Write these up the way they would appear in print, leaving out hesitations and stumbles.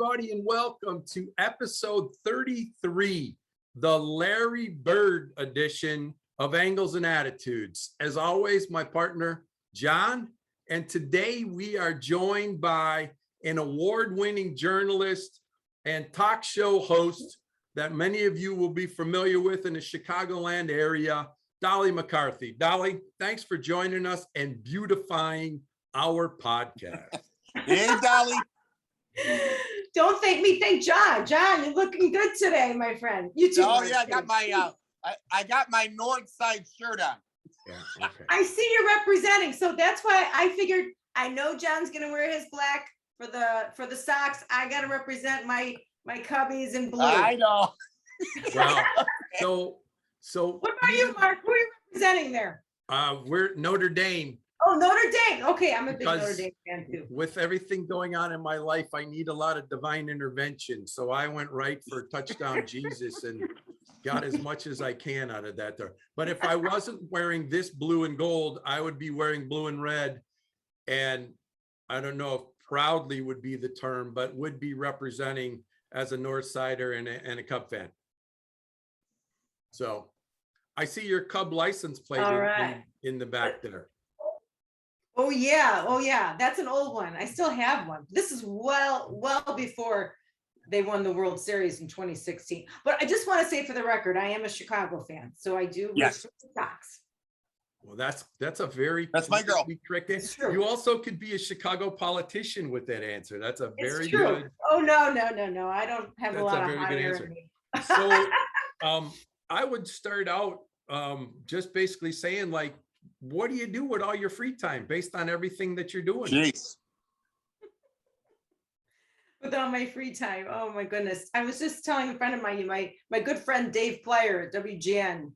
everybody, and welcome to episode 33, the Larry Bird edition of Angles and Attitudes. As always, my partner, John, and today we are joined by an award-winning journalist and talk show host that many of you will be familiar with in the Chicagoland area, Dolly McCarthy. Dolly, thanks for joining us and beautifying our podcast. Hey, Dolly. Don't thank me, thank John. John, you're looking good today, my friend. You too. Oh yeah, I got my I got my North Side shirt on. Yeah, okay. I see you're representing, so that's why I figured. I know John's gonna wear his black for the socks. I gotta represent my Cubbies in blue. I know. Wow. So What about you, Mark? Who are you representing there? we're Notre Dame. Oh, Notre Dame. Okay, I'm a big Because Notre Dame fan too. With everything going on in my life, I need a lot of divine intervention. So I went right for touchdown Jesus and got as much as I can out of that there. But if I wasn't wearing this blue and gold, I would be wearing blue and red. And I don't know if proudly would be the term, but would be representing as a North Sider and a Cub fan. So I see your Cub license plate All right. in the back there. Oh yeah. That's an old one. I still have one. This is well before they won the World Series in 2016. But I just want to say for the record, I am a Chicago fan, so I do Yes. root for the Sox. Well, that's a very That's my girl. trick. It's true. You also could be a Chicago politician with that answer. That's a very It's true. good. Oh no. I don't have That's a lot a of very hot good air answer. in me. So I would start out just basically saying, like, what do you do with all your free time based on everything that you're doing? Jeez. With all my free time. Oh my goodness. I was just telling a friend of mine, my good friend Dave Plyer at WGN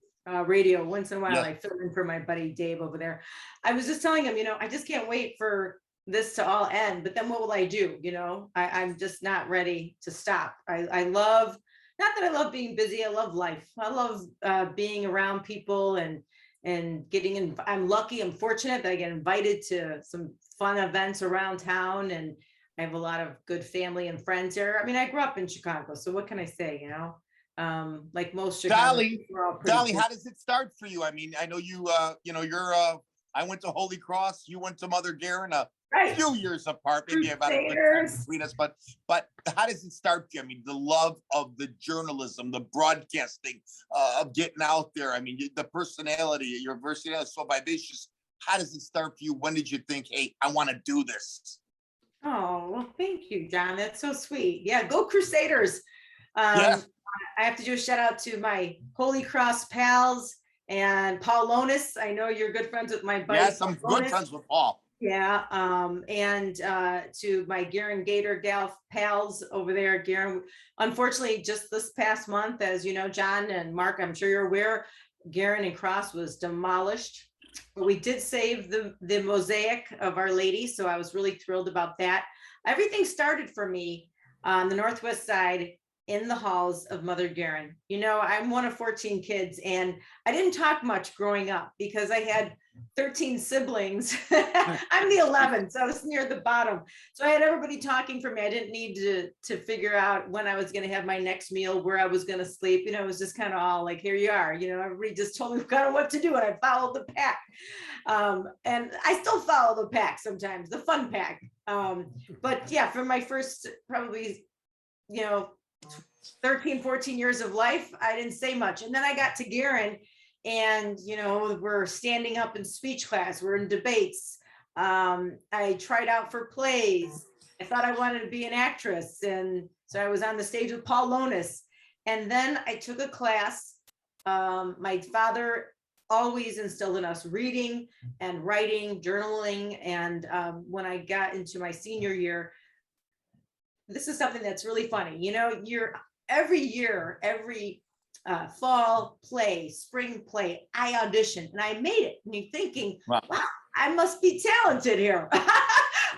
radio. Once in a while, Yeah. I fill in for my buddy Dave over there. I was just telling him, I just can't wait for this to all end. But then what will I do? I'm just not ready to stop. I love, not that I love being busy. I love life. I love being around people and getting in. I'm lucky, I'm fortunate that I get invited to some fun events around town, and I have a lot of good family and friends here. I mean, I grew up in Chicago, so what can I say, like most Chicago Dolly, people are all pretty Dolly, good. how does it start for you? I mean, I know you you're I went to Holy Cross, you went to Mother Guerin, a Right. few years apart, maybe about a good time Crusaders. between us, but how does it start for you? I mean, the love of the journalism, the broadcasting, of getting out there. I mean, the personality, your personality is so vivacious. How does it start for you? When did you think, hey, I want to do this? Oh, well, thank you, John. That's so sweet. Yeah, go Crusaders. Yeah. I have to do a shout out to my Holy Cross pals and Paul Lonis. I know you're good friends with my buddy. Yes, I'm Paul good Lonis. friends with Paul. Yeah, and to my Guerin Gator gal pals over there, Guerin. Unfortunately, just this past month, as you know, John and Mark, I'm sure you're aware, Guerin and Cross was demolished. But we did save the mosaic of Our Lady, so I was really thrilled about that. Everything started for me on the Northwest Side in the halls of Mother Guerin. I'm one of 14 kids, and I didn't talk much growing up because I had 13 siblings. I'm the 11th, so I was near the bottom. So I had everybody talking for me. I didn't need to figure out when I was going to have my next meal, where I was going to sleep. It was just kind of all like, here you are. Everybody just told me kind of what to do, and I followed the pack. And I still follow the pack sometimes, the fun pack. But yeah, for my first probably, 13, 14 years of life, I didn't say much. And then I got to Guerin, and we're standing up in speech class, we're in debates. I tried out for plays. I thought I wanted to be an actress, and so I was on the stage with Paul Lonis. And then I took a class. My father always instilled in us reading and writing, journaling. And when I got into my senior year, this is something that's really funny. Every year, every fall play, spring play, I auditioned and I made it. And you're thinking, wow, I must be talented here.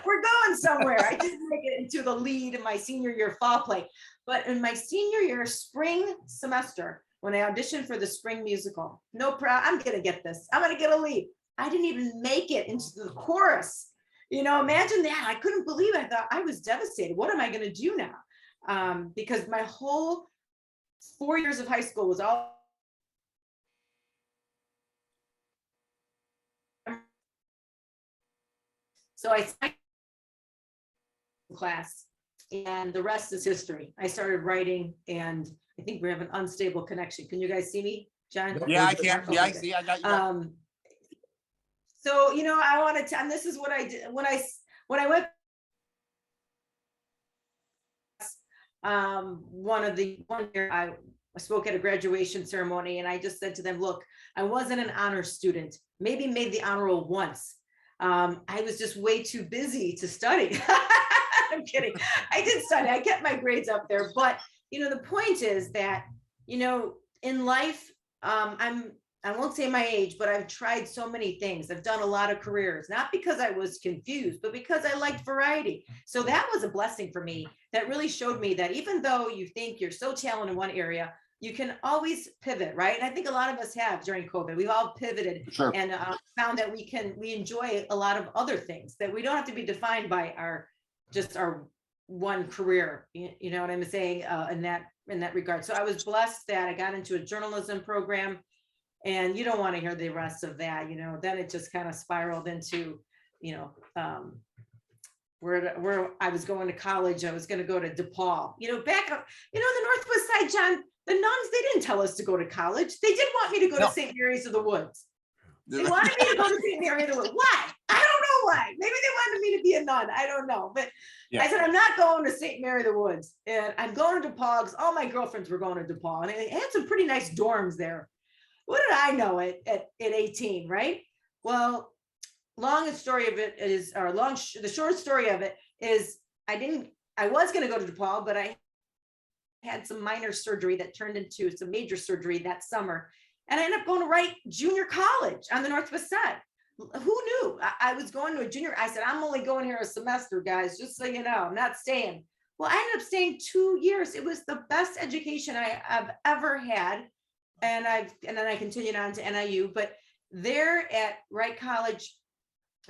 We're going somewhere. I didn't make it into the lead in my senior year fall play. But in my senior year spring semester, when I auditioned for the spring musical, no problem, I'm going to get this. I'm going to get a lead. I didn't even make it into the chorus. Imagine that. I couldn't believe it. I thought I was devastated. What am I going to do now? because my whole 4 years of high school was all so I class, and the rest is history. I started writing, and I think we have an unstable connection. Can you guys see me, John? Yeah, I can. Yeah, I see. I got you. So, you know, I wanted to, and this is what I did when I went, one year I spoke at a graduation ceremony, and I just said to them, look, I wasn't an honor student, maybe made the honor roll once. I was just way too busy to study. I'm kidding. I did study. I kept my grades up there. But, you know, the point is that, you know, in life, I won't say my age, but I've tried so many things. I've done a lot of careers, not because I was confused, but because I liked variety. So that was a blessing for me. That really showed me that even though you think you're so talented in one area, you can always pivot, right? And I think a lot of us have during COVID. We've all pivoted Sure. and found that we enjoy a lot of other things, that we don't have to be defined by our one career. You know what I'm saying, in that regard. So I was blessed that I got into a journalism program, and you don't want to hear the rest of that. You know, then it just kind of spiraled into, you know, where I was going to college. I was going to go to DePaul, you know, back up, you know, the Northwest Side, John, the nuns, they didn't tell us to go to college. They did want me to go to St. Mary's of the Woods. They wanted me to go to St. Mary of the Woods. Why? I don't know why. Maybe they wanted me to be a nun. I don't know. But Yeah. I said, I'm not going to St. Mary of the Woods. And I'm going to DePaul because all my girlfriends were going to DePaul. And they had some pretty nice dorms there. What did I know at 18, right? Well, the short story of it is I was going to go to DePaul, but I had some minor surgery that turned into some major surgery that summer. And I ended up going to Wright Junior College on the Northwest Side. Who knew? I was going to a junior. I said, I'm only going here a semester, guys, just so you know, I'm not staying. Well, I ended up staying 2 years. It was the best education I've ever had. And then I continued on to NIU, but there at Wright College,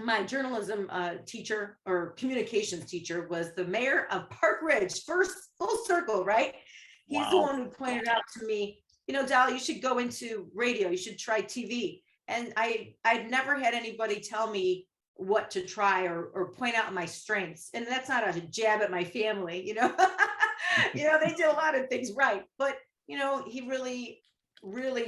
my journalism teacher or communications teacher was the mayor of Park Ridge, first full circle, right? He's the one who pointed out to me, you know, Dolly, you should go into radio. You should try TV. And I'd never had anybody tell me what to try or point out my strengths. And that's not a jab at my family, you know, you know, they did a lot of things right. But, you know, he really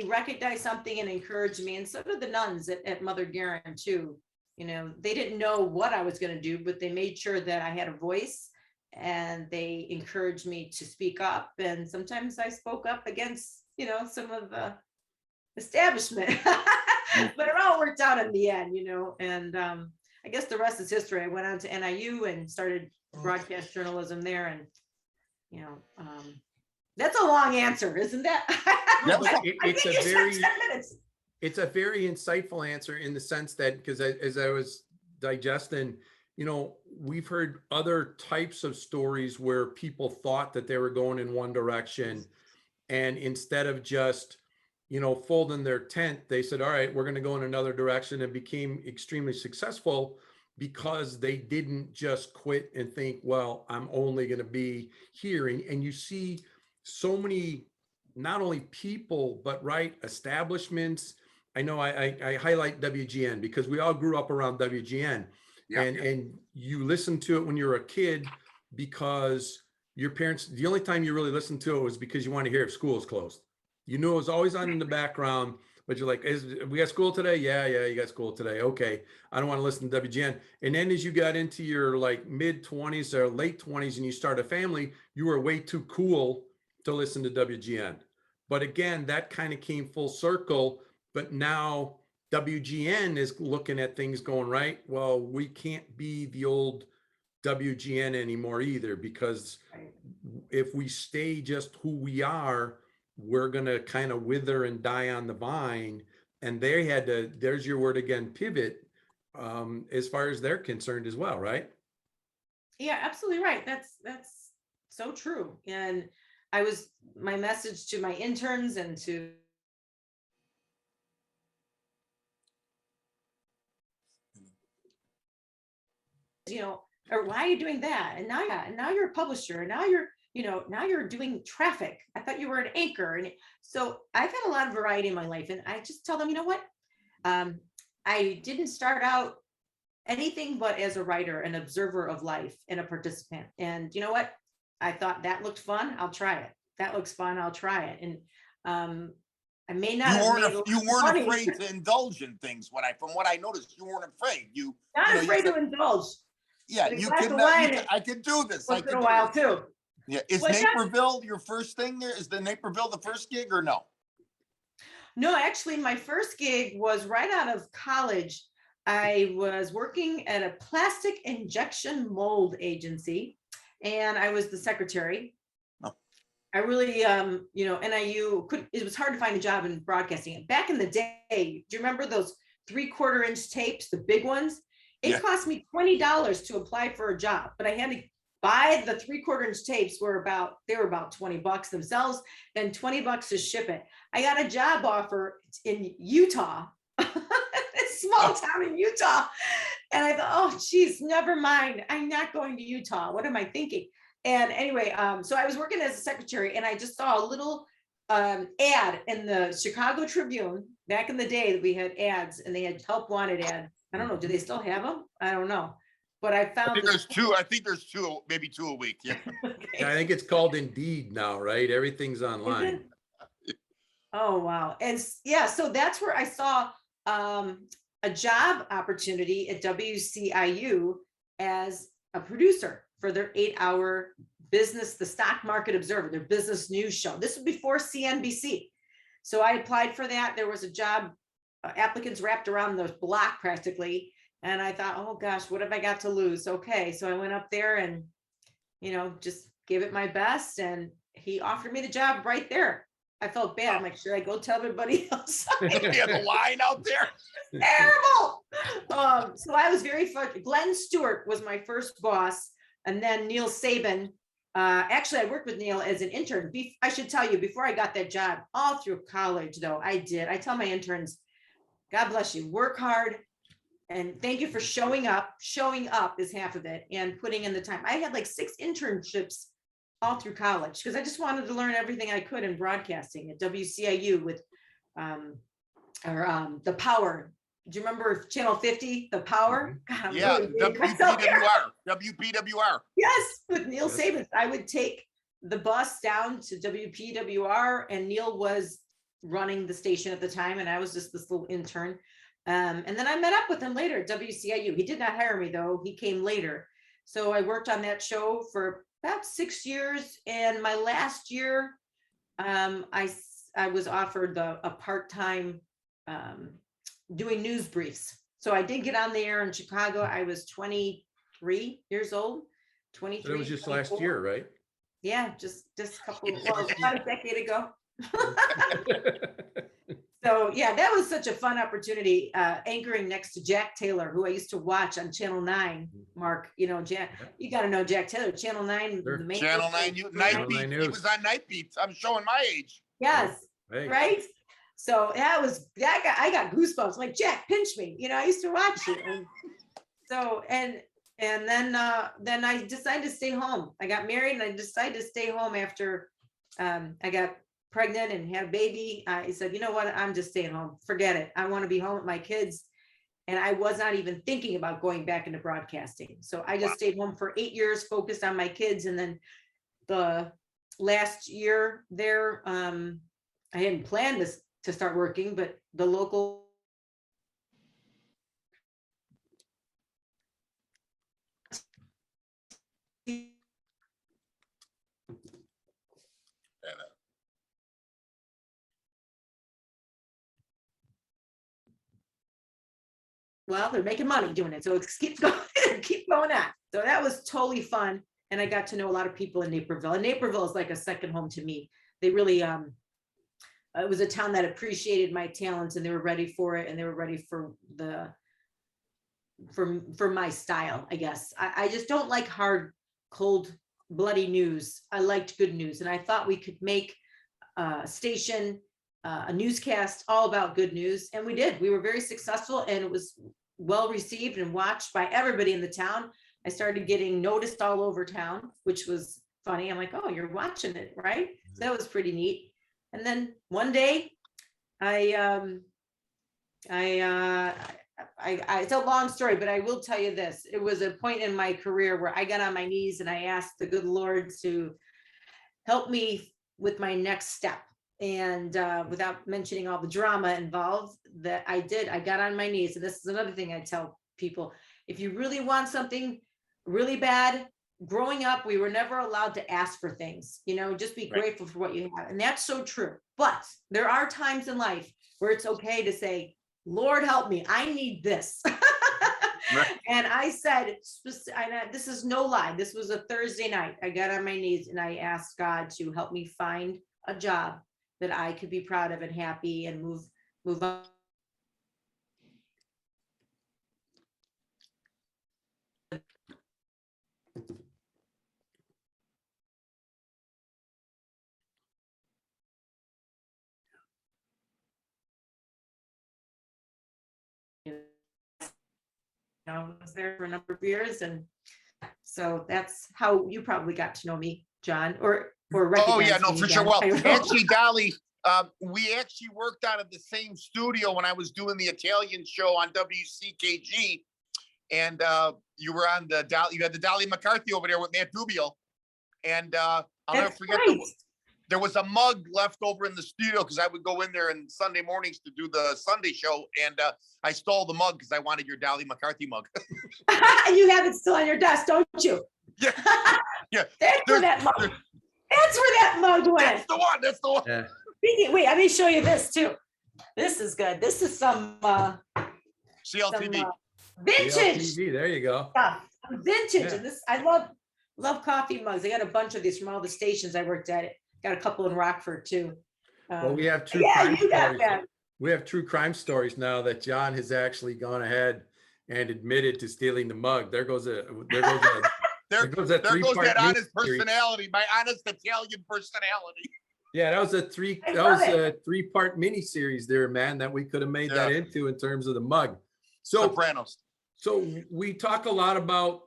recognized something and encouraged me. And so did the nuns at Mother Guerin too. You know, they didn't know what I was going to do, but they made sure that I had a voice, and they encouraged me to speak up. And sometimes I spoke up against, you know, some of the establishment, but it all worked out in the end, you know. And I guess the rest is history. I went on to NIU and started broadcast journalism there. And, you know, that's a long answer, isn't that? It's a very insightful answer in the sense that, because as I was digesting, you know, we've heard other types of stories where people thought that they were going in one direction, and instead of just, you know, folding their tent, they said, all right, we're going to go in another direction, and became extremely successful because they didn't just quit and think, well, I'm only going to be here. And you see so many, not only people, but establishments. I know I highlight WGN because we all grew up around WGN. Yeah. And you listen to it when you're a kid because your parents, the only time you really listened to it was because you want to hear if school is closed. You knew it was always on in the background, but you're like, we got school today? Yeah, you got school today. Okay. I don't want to listen to WGN. And then as you got into your like mid 20s or late 20s and you start a family, you were way too cool to listen to WGN. But again, that kind of came full circle. But now WGN is looking at things going, right, well, we can't be the old WGN anymore either, because if we stay just who we are, we're going to kind of wither and die on the vine. And they had to, there's your word again, pivot, as far as they're concerned as well, right? Yeah, absolutely right. That's so true. And my message to my interns and to you know, or why are you doing that? And now you're a publisher. And now you're now you're doing traffic. I thought you were an anchor. And so I've had a lot of variety in my life. And I just tell them, you know what? I didn't start out anything but as a writer, an observer of life, and a participant. And you know what? I thought that looked fun. I'll try it. That looks fun. I'll try it. And I may not have made You weren't money. afraid to indulge in things. From what I noticed, you weren't afraid. Not afraid you to indulge. yeah, But a you glass can. of wine I can do this. I once in can a do while this. too. Yeah, is Well, Naperville your first thing there? Is the Naperville the first gig or no? No, actually, my first gig was right out of college. I was working at a plastic injection mold agency, and I was the secretary. Oh. I really, NIU it was hard to find a job in broadcasting. Back in the day, do you remember those 3/4 inch tapes, the big ones? It Yeah. cost me $20 to apply for a job, but I had to buy the 3/4 inch tapes. They were about $20 themselves, then $20 to ship it. I got a job offer in Utah, a small town in Utah. And I thought, oh, geez, never mind. I'm not going to Utah. What am I thinking? And anyway, so I was working as a secretary, and I just saw a little ad in the Chicago Tribune. Back in the day that we had ads, and they had help wanted ads. I don't know. Do they still have them? I don't know. But I found I think there's two, maybe 2 a week. Yeah. Okay. I think it's called Indeed now, right? Everything's online. Oh, wow. And yeah, so that's where I saw a job opportunity at WCIU as a producer for their 8-hour business, the Stock Market Observer, their business news show. This was before CNBC. So I applied for that. There was a job, applicants wrapped around the block practically. And I thought, oh gosh, what have I got to lose? Okay. So I went up there and, just gave it my best. And he offered me the job right there. I felt bad. I'm like, should I go tell everybody else? Yeah, the line out there. Terrible. So I was very fun. Glenn Stewart was my first boss. And then Neil Saban. Actually, I worked with Neil as an intern. I should tell you, before I got that job, all through college, though, I tell my interns, God bless you, work hard. And thank you for showing up. Showing up is half of it, and putting in the time. I had like 6 internships all through college because I just wanted to learn everything I could in broadcasting at WCIU with The Power. Do you remember Channel 50, The Power? God, Yeah, really dating myself here. WPWR. Yes, with Neil Saban. I would take the bus down to WPWR, and Neil was running the station at the time, and I was just this little intern. And then I met up with him later at WCIU. He did not hire me, though. He came later. So I worked on that show for about 6 years. And my last year, I was offered a part-time doing news briefs. So I did get on the air in Chicago. I was 23 years old. 23. So that was just 24. last year, right? Yeah, just a couple, well, about a decade ago. So yeah, that was such a fun opportunity, anchoring next to Jack Taylor, who I used to watch on Channel 9. Mark, Jack, you got to know Jack Taylor, Channel 9. Sure. The main Channel 9, Night Beat. He was on Night Beats. I'm showing my age. Yes, Right. right. So I got goosebumps. Like, Jack, pinch me. I used to watch you. And so and then I decided to stay home. I got married, and I decided to stay home after I got pregnant and had a baby. I said, you know what? I'm just staying home. Forget it. I want to be home with my kids. And I was not even thinking about going back into broadcasting. So I just stayed home for 8 years, focused on my kids. And then the last year there, I hadn't planned this to start working, but the local well, they're making money doing it. So it keeps going, keep going on. So that was totally fun. And I got to know a lot of people in Naperville. And Naperville is like a second home to me. They really, it was a town that appreciated my talents, and they were ready for it. And they were ready for for my style, I guess. I just don't like hard, cold, bloody news. I liked good news. And I thought we could make a station, a newscast all about good news. And we did. We were very successful, and it was well received and watched by everybody in the town. I started getting noticed all over town, which was funny. I'm like, oh, you're watching it, right? So that was pretty neat. And then one day it's a long story, but I will tell you this. It was a point in my career where I got on my knees and I asked the good Lord to help me with my next step. And without mentioning all the drama involved that I did, I got on my knees. And this is another thing I tell people. If you really want something really bad, growing up, we were never allowed to ask for things, just be grateful for what you have. And that's so true. But there are times in life where it's okay to say, Lord, help me. I need this. Right. And I said, this is no lie. This was a Thursday night. I got on my knees and I asked God to help me find a job that I could be proud of and happy and move on. I was there for a number of years, and so that's how you probably got to know me, John, or oh yeah, no, for sure. Well, again. actually, Dolly, we actually worked out of the same studio when I was doing the Italian show on WCKG, and you were on the Dolly. You had the Dolly McCarthy over there with Matt Dubio, and I'll never forget. There was a mug left over in the studio because I would go in there on Sunday mornings to do the Sunday show, and I stole the mug because I wanted your Dolly McCarthy mug. You have it still on your desk, don't you? Yeah, yeah. That's where that mug. That's where that mug went. That's the one. That's the one. Yeah. Wait, let me show you this too. This is good. This is some CLTV. Vintage. CLTV, there you go. Stuff. Vintage. Yeah. And this, I love coffee mugs. I got a bunch of these from all the stations I worked at. Got a couple in Rockford too. Well, we have true crime stories. We have true crime stories now that John has actually gone ahead and admitted to stealing the mug. There goes that honest personality, my honest Italian personality. Yeah, that was a three-part mini series there, man, that we could have made that into in terms of the mug. So Sopranos. So we talk a lot about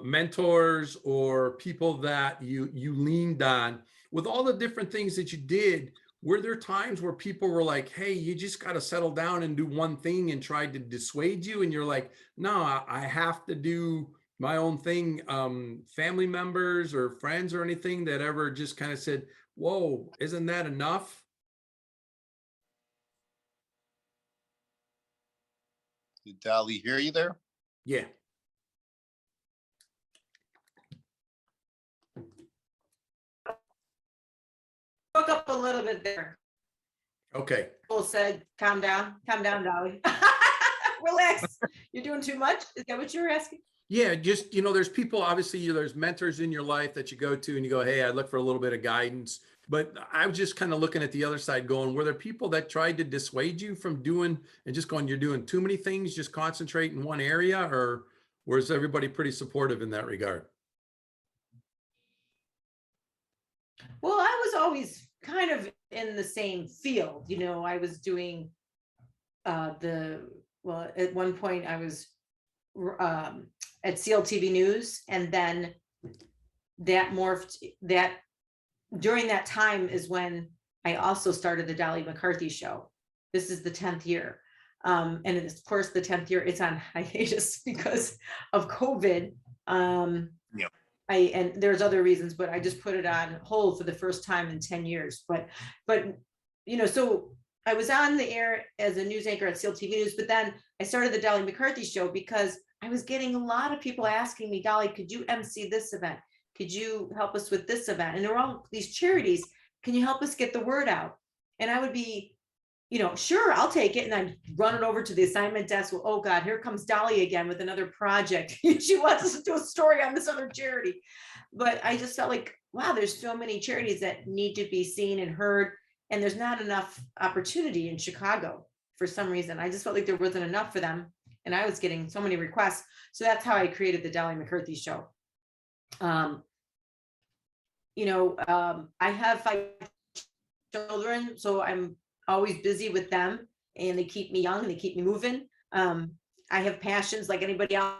mentors or people that you leaned on. With all the different things that you did, were there times where people were like, hey, you just got to settle down and do one thing, and tried to dissuade you? And you're like, no, I have to do my own thing. Family members or friends or anything that ever just kind of said, whoa, isn't that enough? Did Dolly hear you there? Yeah. Broke up a little bit there. Okay. People said, calm down, Dolly. Relax. You're doing too much. Is that what you were asking? Yeah, just, there's people, obviously, there's mentors in your life that you go to and you go, hey, I look for a little bit of guidance. But I was just kind of looking at the other side going, were there people that tried to dissuade you from doing and just going, you're doing too many things, just concentrate in one area? Or was everybody pretty supportive in that regard? Well, I was always kind of in the same field. I was doing at one point I was at CLTV News, and then that morphed. During that time is when I also started the Dolly McCarthy show. This is the 10th year. And of course, the 10th year, it's on hiatus because of COVID. Yeah. And there's other reasons, but I just put it on hold for the first time in 10 years. But so I was on the air as a news anchor at CLTV News, but then I started the Dolly McCarthy show because I was getting a lot of people asking me, Dolly, could you MC this event? Could you help us with this event? And they're all these charities. Can you help us get the word out? And I would be, sure, I'll take it. And I'd run it over to the assignment desk. Well, oh God, here comes Dolly again with another project. She wants us to do a story on this other charity. But I just felt like, wow, there's so many charities that need to be seen and heard. And there's not enough opportunity in Chicago for some reason. I just felt like there wasn't enough for them. And I was getting so many requests. So that's how I created the Dolly McCarthy show. I have 5 children, so I'm always busy with them, and they keep me young and they keep me moving. I have passions like anybody else.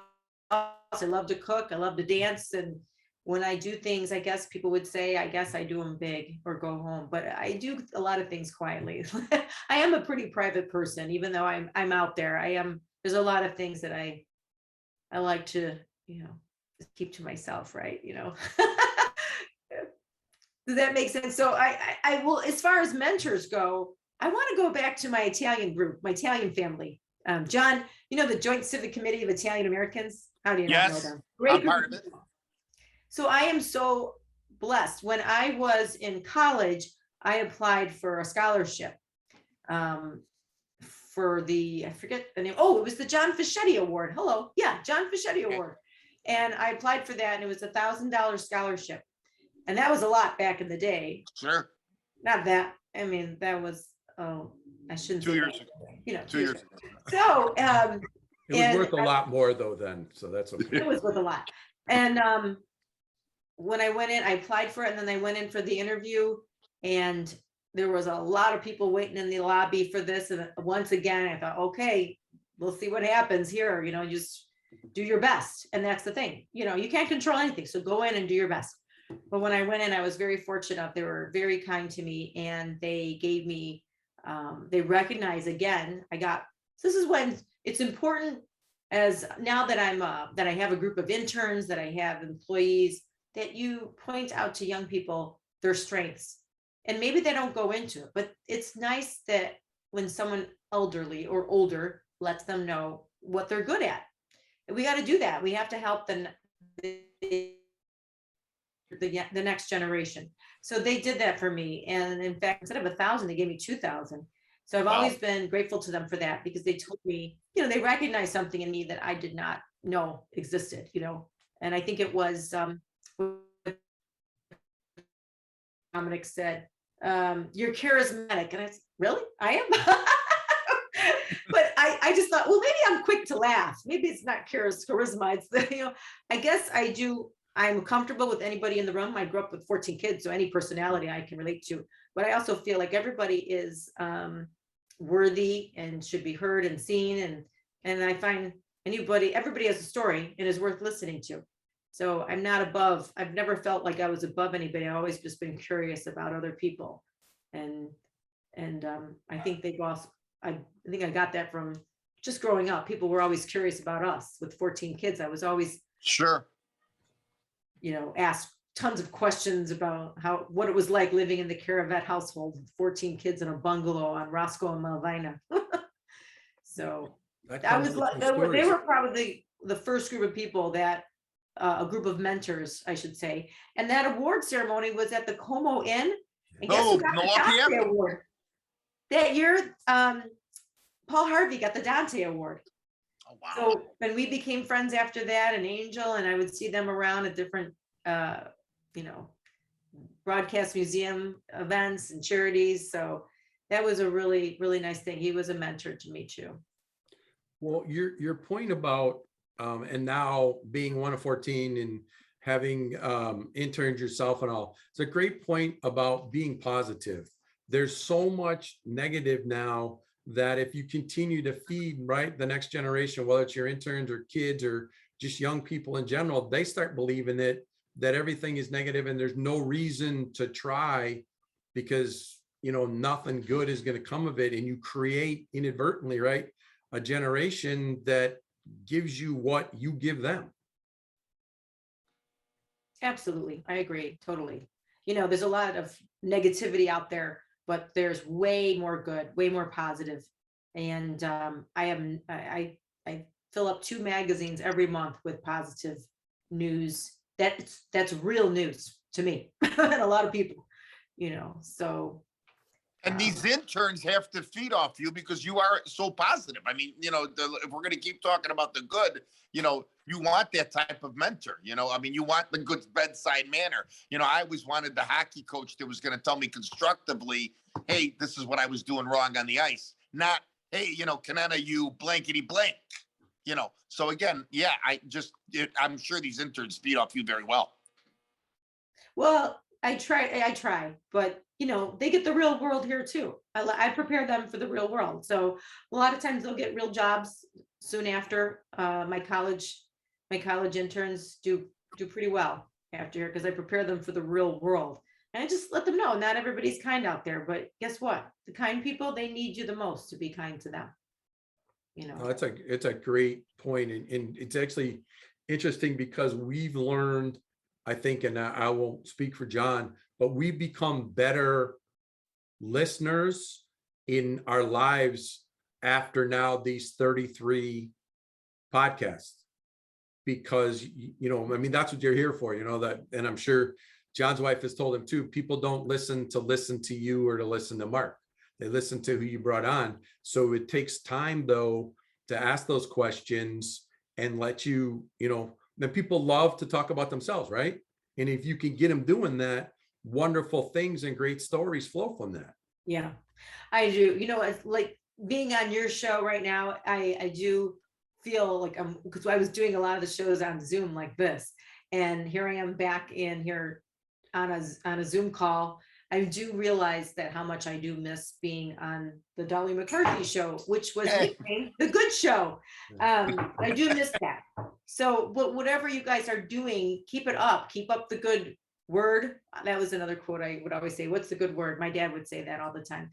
I love to cook, I love to dance, and when I do things, I guess people would say, I guess I do them big or go home, but I do a lot of things quietly. I am a pretty private person, even though I'm out there. There's a lot of things that I like to, just keep to myself, right? Does that make sense? So I will, as far as mentors go, I want to go back to my Italian group, my Italian family. John, the Joint Civic Committee of Italian Americans. How do you not know Yes, them? I'm Group part of it. people. So I am so blessed. When I was in college, I applied for a scholarship for I forget the name. Oh, it was the John Fischetti Award. Hello. Yeah, John Fischetti Award. And I applied for that, and it was $1,000 scholarship. And that was a lot back in the day. Sure. Not that, I mean, that was, I shouldn't 2 say years that. ago. 2 years ago. So, It was and worth a lot more though then, so that's okay. it was worth a lot. And when I went in, I applied for it, and then I went in for the interview, and there was a lot of people waiting in the lobby for this. And once again, I thought, okay, we'll see what happens here. Just do your best. And that's the thing, you can't control anything. So go in and do your best. But when I went in, I was very fortunate. They were very kind to me, and they gave me, they recognize again, this is when it's important, as now that that I have a group of interns, that I have employees, that you point out to young people their strengths. And maybe they don't go into it, but it's nice that when someone elderly or older lets them know what they're good at. And we got to do that. We have to help the next generation. So they did that for me. And in fact, instead of 1,000, they gave me 2,000. So I've always been grateful to them for that, because they told me, they recognized something in me that I did not know existed, and I think it was, Dominic said, you're charismatic. And I said, really? I am. But I just thought, well, maybe I'm quick to laugh. Maybe it's not charisma. It's, I guess I'm comfortable with anybody in the room. I grew up with 14 kids, so any personality I can relate to. But I also feel like everybody is worthy and should be heard and seen. And I find everybody has a story and is worth listening to. So I'm not above. I've never felt like I was above anybody. I've always just been curious about other people. And I think I think I got that from just growing up. People were always curious about us. With 14 kids, I was always Sure. Asked tons of questions about what it was like living in the Caravet household with 14 kids in a bungalow on Roscoe and Malvina. So they were probably the first group of people that, a group of mentors, I should say. And that award ceremony was at the Como Inn. And guess who got the Dante Award? That year, Paul Harvey got the Dante Award. Oh, wow. So, and we became friends after that, and Angel, and I would see them around at different, broadcast museum events and charities. So that was a really, really nice thing. He was a mentor to me too. Well, your point about, and now being one of 14 and having interns yourself and all, it's a great point about being positive. There's so much negative now that if you continue to feed, right, the next generation, whether it's your interns or kids or just young people in general, they start believing that everything is negative and there's no reason to try, because nothing good is going to come of it. And you create inadvertently, right, a generation that gives you what you give them. Absolutely. I agree. Totally. There's a lot of negativity out there, but there's way more good, way more positive. And I fill up 2 magazines every month with positive news. That's real news to me and a lot of people, so. And these interns have to feed off you because you are so positive. I mean, if we're going to keep talking about the good, you want that type of mentor, I mean, you want the good bedside manner. I always wanted the hockey coach that was going to tell me constructively, hey, this is what I was doing wrong on the ice. Not, hey, Canetta, you blankety blank, So again, yeah, I'm sure these interns feed off you very well. Well, I try, but they get the real world here too. I prepare them for the real world. So a lot of times they'll get real jobs soon after. My college interns do pretty well. have to hear, because I prepare them for the real world. And I just let them know not everybody's kind out there, but guess what? The kind people, they need you the most to be kind to them. You know, It's a great point, and it's actually interesting because we've learned, I think, and I won't speak for John, but we've become better listeners in our lives after now these 33 podcasts, because I mean, that's what you're here for, that. And I'm sure John's wife has told him too, people don't listen to you or to listen to Mark. They listen to who you brought on. So it takes time though to ask those questions and let then people love to talk about themselves, right? And if you can get them doing that, wonderful things and great stories flow from that. yeah, I do. It's like being on your show right now. I do feel like because I was doing a lot of the shows on Zoom like this, and here I am back in here on a Zoom call. I do realize that how much I do miss being on the Dolly McCarthy show, which was nicknamed the good show. I do miss that. So, but whatever you guys are doing, keep it up. Keep up the good word. That was another quote I would always say. What's the good word? My dad would say that all the time.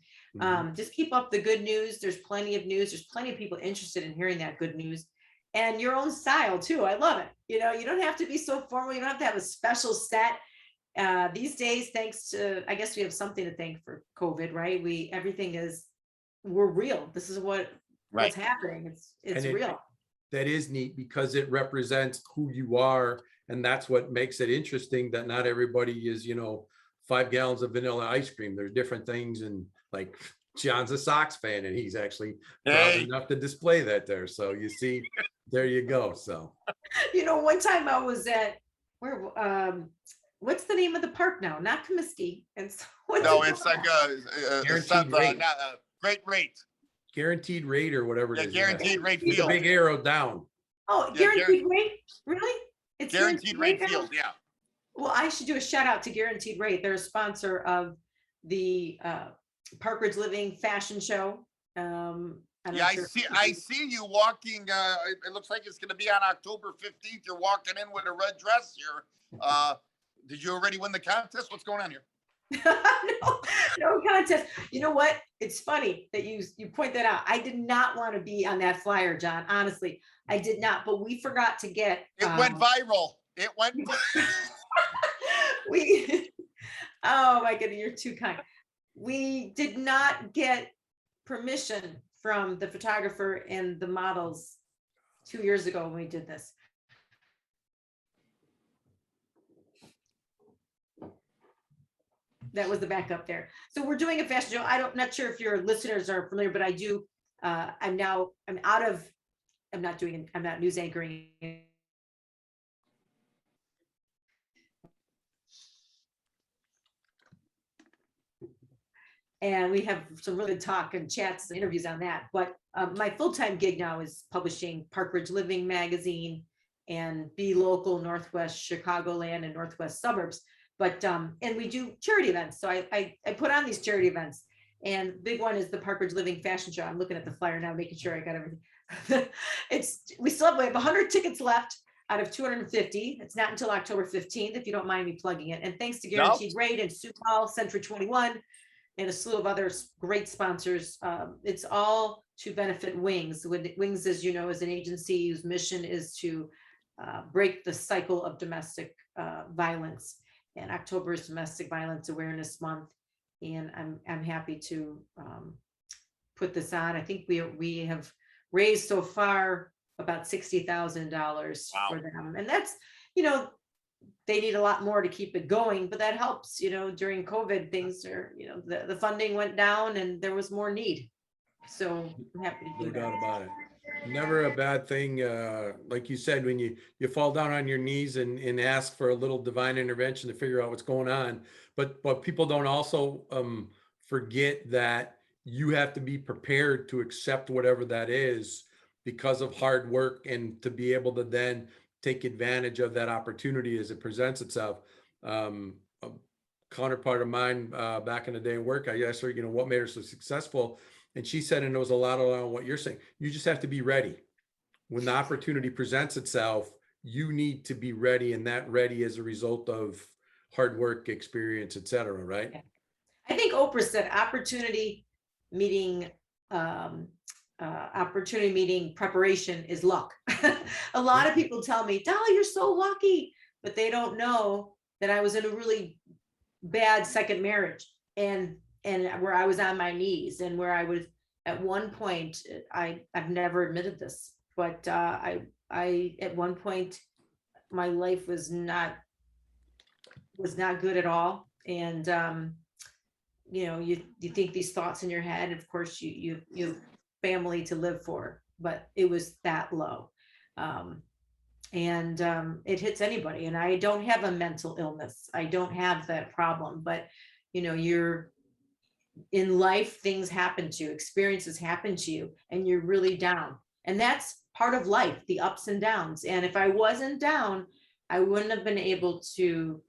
Just keep up the good news. There's plenty of news. There's plenty of people interested in hearing that good news. And your own style too. I love it. You don't have to be so formal. You don't have to have a special set. These days, thanks to, I guess we have something to thank for COVID, right? We're real. This is what's happening. It's real. That is neat because it represents who you are. And that's what makes it interesting, that not everybody is, 5 gallons of vanilla ice cream. There's different things. And like John's a Sox fan, and he's actually proud enough to display that there. So you see, there you go. So, one time I was at what's the name of the park now? Not Comiskey. And so it's like Great Rate. Guaranteed Rate or whatever it is. Guaranteed Rate Field. The big arrow down. Oh, Guaranteed Rate? Really? It's Guaranteed Rate Field, yeah. Well, I should do a shout out to Guaranteed Rate. They're a sponsor of the Park Ridge Living fashion show. I see you walking. It looks like it's going to be on October 15th. You're walking in with a red dress here. Did you already win the contest? What's going on here? No contest. You know what? It's funny that you point that out. I did not want to be on that flyer, John. Honestly, I did not. But we forgot to get. It went viral. It went. Oh my goodness, you're too kind. We did not get permission from the photographer and the models 2 years ago when we did this. That was the backup there. So we're doing a fashion show. Not sure if your listeners are familiar, but I do. I'm not news anchoring. And we have some really talk and chats and interviews on that. But my full-time gig now is publishing Park Ridge Living magazine and Be Local, Northwest Chicagoland and Northwest Suburbs. But and we do charity events. So I put on these charity events, and the big one is the Park Ridge Living fashion show. I'm looking at the flyer now, making sure I got everything. We have 100 tickets left out of 250. It's not until October 15th, if you don't mind me plugging it. And thanks to Guaranteed Rate and Sioux Hall, Century 21, and a slew of other great sponsors. It's all to benefit Wings. Wings, as you know, is an agency whose mission is to break the cycle of domestic violence. And October is Domestic Violence Awareness Month, and I'm happy to put this on. I think we have raised so far about $60,000 for them, and that's they need a lot more to keep it going, but that helps. During COVID, things are the funding went down and there was more need, so I'm happy to do that. No doubt about it. Never a bad thing. Like you said, when you fall down on your knees and ask for a little divine intervention to figure out what's going on. But people don't also forget that you have to be prepared to accept whatever that is because of hard work, and to be able to then take advantage of that opportunity as it presents itself. A counterpart of mine back in the day in work, I asked her, what made her so successful? And she said, and it was a lot on what you're saying, you just have to be ready. When the opportunity presents itself, you need to be ready, and that ready as a result of hard work, experience, et cetera, right? Yeah. I think Oprah said opportunity meeting preparation is luck. A lot of people tell me, Dolly, you're so lucky, but they don't know that I was in a really bad second marriage, and where I was on my knees, and where I was at one point, I've never admitted this, but I at one point my life was not good at all. And you think these thoughts in your head, of course you have family to live for, but it was that low. It hits anybody, and I don't have a mental illness, I don't have that problem, but you're in life, things happen to you, experiences happen to you, and you're really down, and that's part of life, the ups and downs. And if I wasn't down, I wouldn't have been able to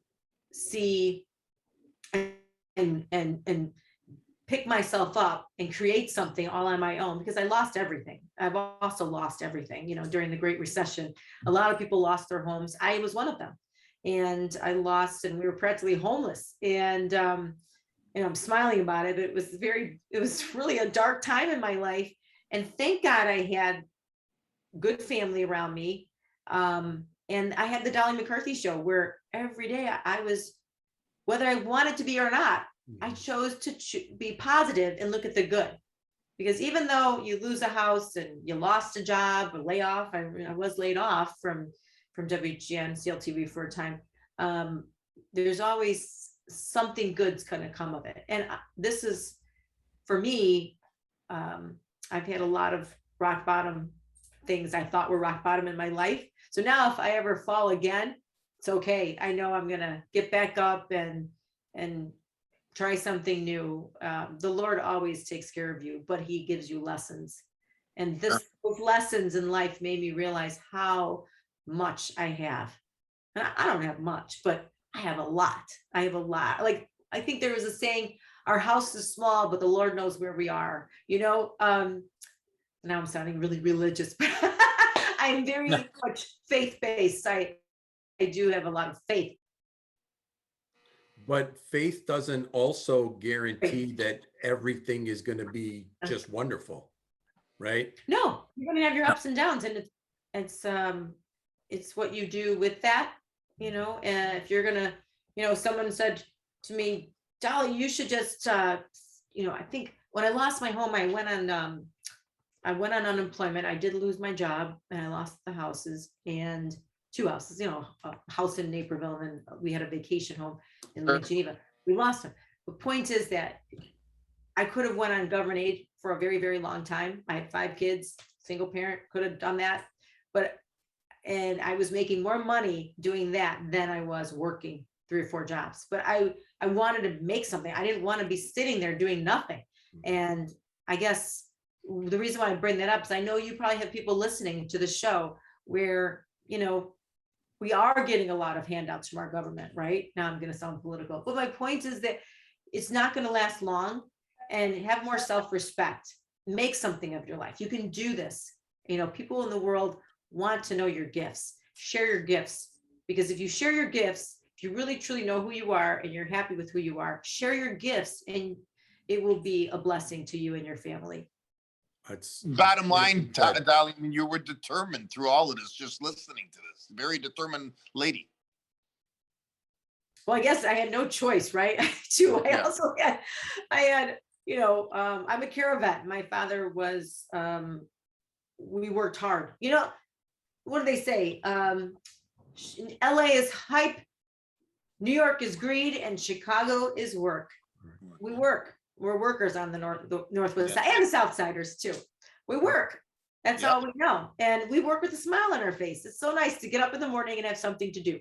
see and pick myself up and create something all on my own, because I lost everything. I've also lost everything, during the Great Recession. A lot of people lost their homes. I was one of them. And we were practically homeless. And I'm smiling about it, but it was really a dark time in my life. And thank God I had good family around me. And I had the Dolly McCarthy show, where every day I was, whether I wanted to be or not, I chose to be positive and look at the good. Because even though you lose a house and you lost a job or layoff, I was laid off from WGN, CLTV for a time. There's always something good's going to come of it. And this is, for me, I've had a lot of rock bottom things I thought were rock bottom in my life. So now if I ever fall again, it's okay. I know I'm going to get back up and try something new. The Lord always takes care of you, but he gives you lessons. And those lessons in life made me realize how much I have. And I don't have much, but I have a lot. I have a lot. Like, I think there was a saying, our house is small, but the Lord knows where we are. Now I'm sounding really religious, but I'm very much faith-based. I do have a lot of faith. But faith doesn't also guarantee that everything is going to be just wonderful, right? No, you're going to have your ups and downs, and it's what you do with that, and if you're going to, someone said to me, Dolly, you should just, I think when I lost my home, I went on unemployment. I did lose my job, and I lost the houses, and 2 houses, a house in Naperville, and we had a vacation home in Lake Geneva. We lost them. The point is that I could have went on government aid for a very, very long time. I had 5 kids, single parent, could have done that. And I was making more money doing that than I was working 3 or 4 jobs. But I wanted to make something. I didn't want to be sitting there doing nothing. And I guess the reason why I bring that up is I know you probably have people listening to the show where, we are getting a lot of handouts from our government, right? Now I'm going to sound political, but my point is that it's not going to last long, and have more self-respect. Make something of your life. You can do this. People in the world want to know your gifts. Share your gifts, because if you share your gifts, if you really truly know who you are and you're happy with who you are, share your gifts, and it will be a blessing to you and your family. Bottom line, Dolly, you were determined through all of this, just listening to this. Very determined lady. Well, I guess I had no choice, right? Also had, I'm a Cara vet. My father was, we worked hard. What do they say? LA is hype, New York is greed, and Chicago is work. We work. We're workers on the northwest side, and the south siders too. We work. That's all we know. And we work with a smile on our face. It's so nice to get up in the morning and have something to do.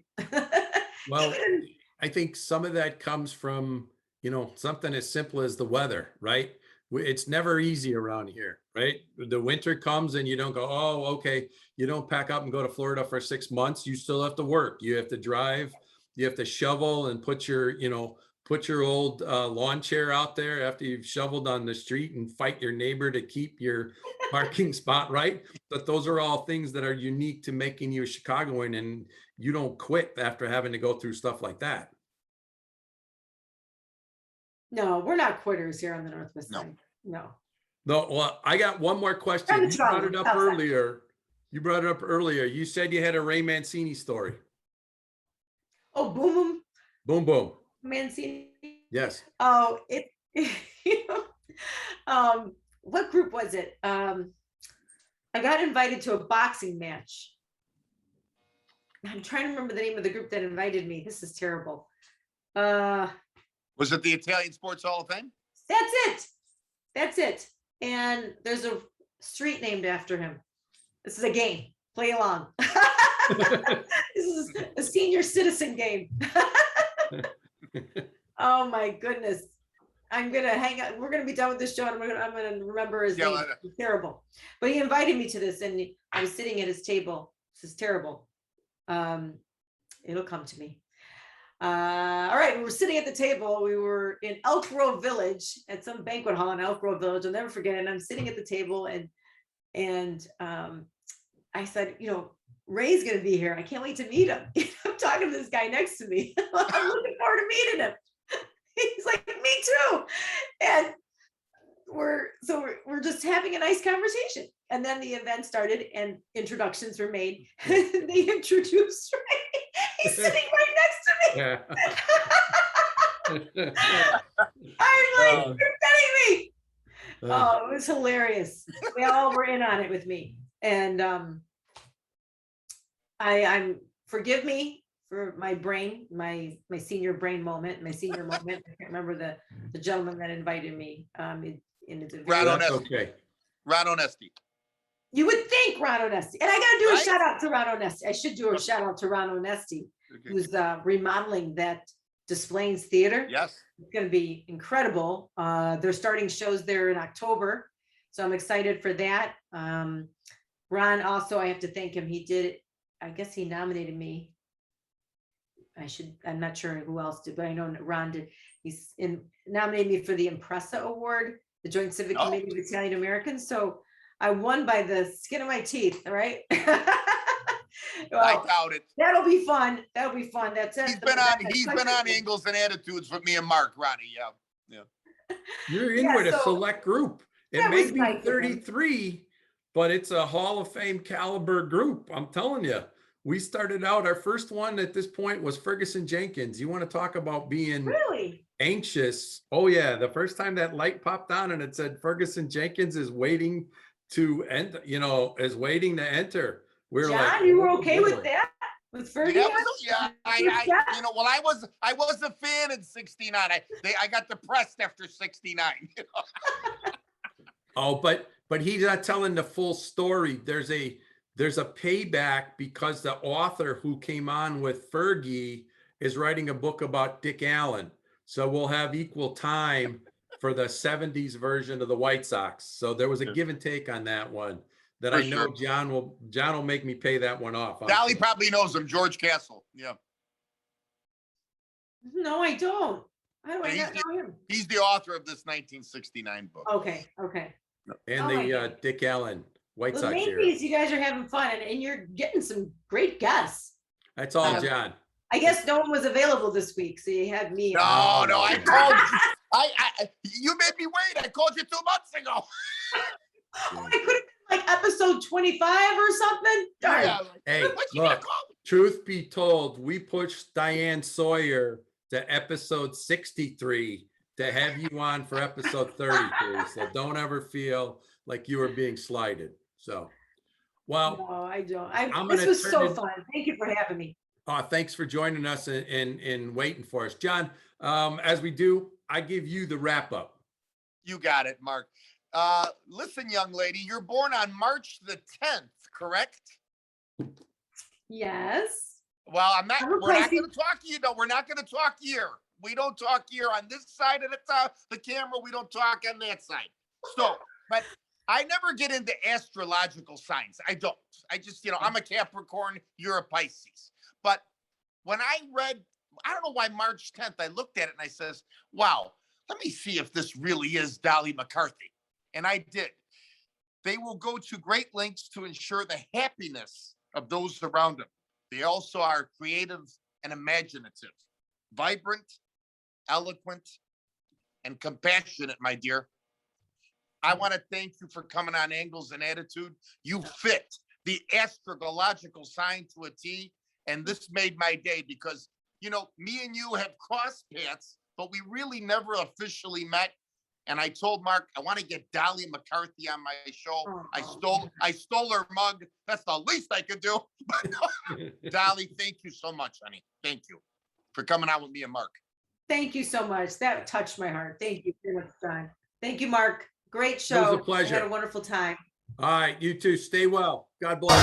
Well, I think some of that comes from, something as simple as the weather, right? It's never easy around here, right? The winter comes and you don't go, oh, okay. You don't pack up and go to Florida for 6 months. You still have to work. You have to drive. You have to shovel and put your, put your old lawn chair out there after you've shoveled on the street and fight your neighbor to keep your parking spot right. But those are all things that are unique to making you a Chicagoan, and you don't quit after having to go through stuff like that. No, we're not quitters here on the Northwest No. Side. No. No, well, I got one more question. From You brought it Trump, up outside. earlier. You brought it up earlier. You said you had a Ray Mancini story. Oh, boom, Boom, boom. Mancini. Yes. Oh, what group was it? I got invited to a boxing match. I'm trying to remember the name of the group that invited me. This is terrible. Was it the Italian Sports Hall of Fame? That's it. That's it. And there's a street named after him. This is a game. Play along. This is a senior citizen game. Oh my goodness. I'm gonna hang out. We're gonna be done with this show, and I'm gonna remember his name. It's terrible. But he invited me to this, and I was sitting at his table. This is terrible. It'll come to me. All right, we were sitting at the table. We were in Elk Grove Village at some banquet hall in Elk Grove Village. I'll never forget it. And I'm sitting at the table, and I said, you know, Ray's gonna be here. I can't wait to meet him. I'm talking to this guy next to me. I'm looking forward to meeting him. He's like, me too. And we're just having a nice conversation. And then the event started and introductions were made. They introduced Ray. He's sitting right next to me. I'm like, you're kidding me. Oh, it was hilarious. They all were in on it with me. And I'm forgive me for my brain, my senior brain moment, my senior moment. I can't remember the gentleman that invited me. It's a very, That's okay. Ron Onesti. you would think Ron Onesti. And I gotta do a Right? shout out to Ron Onesti. I should do a shout out to Ron Onesti, who's remodeling that Displays Theater. Yes. It's gonna be incredible. They're starting shows there in October. So I'm excited for that. Ron also, I have to thank him. He did, I guess he nominated me. I'm not sure who else did, but I know Ron did. He's nominated me for the Impressa Award, the Joint Civic Committee of Italian Americans. So I won by the skin of my teeth, all right? I doubt it. That'll be fun. That'll be fun. That's it. He's been on Angles and Attitudes with me and Mark, Ronnie. Yeah. You're in with a select group. It may be 33, but it's a Hall of Fame caliber group. I'm telling you. We started out, our first one at this point was Ferguson Jenkins. You want to talk about being really anxious? Oh yeah, the first time that light popped on and it said Ferguson Jenkins is waiting to enter, is waiting to enter. We're John, like, you were okay with that? With Fergie? Yeah, I was a fan in '69. I got depressed after '69. Oh, but he's not telling the full story. There's a payback because the author who came on with Fergie is writing a book about Dick Allen. So we'll have equal time for the 70s version of the White Sox. So there was a give and take on that one that I know John will make me pay that one off. Dolly probably knows him, George Castle. Yeah. No, I don't. How do I not know him? He's the author of this 1969 book. Okay. And the Dick Allen White Sox. The main thing is you guys are having fun and you're getting some great guests. That's all, John. I guess no one was available this week, so you had me. No, I called you. You made me wait. I called you 2 months ago. Oh, I could have been like episode 25 or something. Darn. Yeah. Hey, look, truth be told, we pushed Diane Sawyer to episode 63 to have you on for episode 33. So don't ever feel like you were being slighted. So, well, no, I don't. This was so fun. Thank you for having me. Thanks for joining us and waiting for us. John, as we do, I give you the wrap up. You got it, Mark. Listen, young lady, you're born on March the 10th, correct? Yes. Well, we're not going to talk year. No, we're not going to talk year. We don't talk year on this side of the camera. We don't talk on that side. So, but I never get into astrological signs. I don't. I just, I'm a Capricorn, you're a Pisces. But when I read I don't know why March 10th, I looked at it and I says, wow, let me see if this really is Dolly McCarthy. And I did. They will go to great lengths to ensure the happiness of those around them. They also are creative and imaginative, vibrant, eloquent, and compassionate, my dear. I want to thank you for coming on Angles and Attitude. You fit the astrological sign to a T, and this made my day because, you know, me and you have crossed paths, but we really never officially met. And I told Mark, I want to get Dolly McCarthy on my show. I stole her mug. That's the least I could do. But Dolly, thank you so much, honey. Thank you for coming on with me and Mark. Thank you so much. That touched my heart. Thank you very much, John. Thank you, Mark. Great It show. was a pleasure. I had a wonderful time. All right, you too. Stay well. God bless.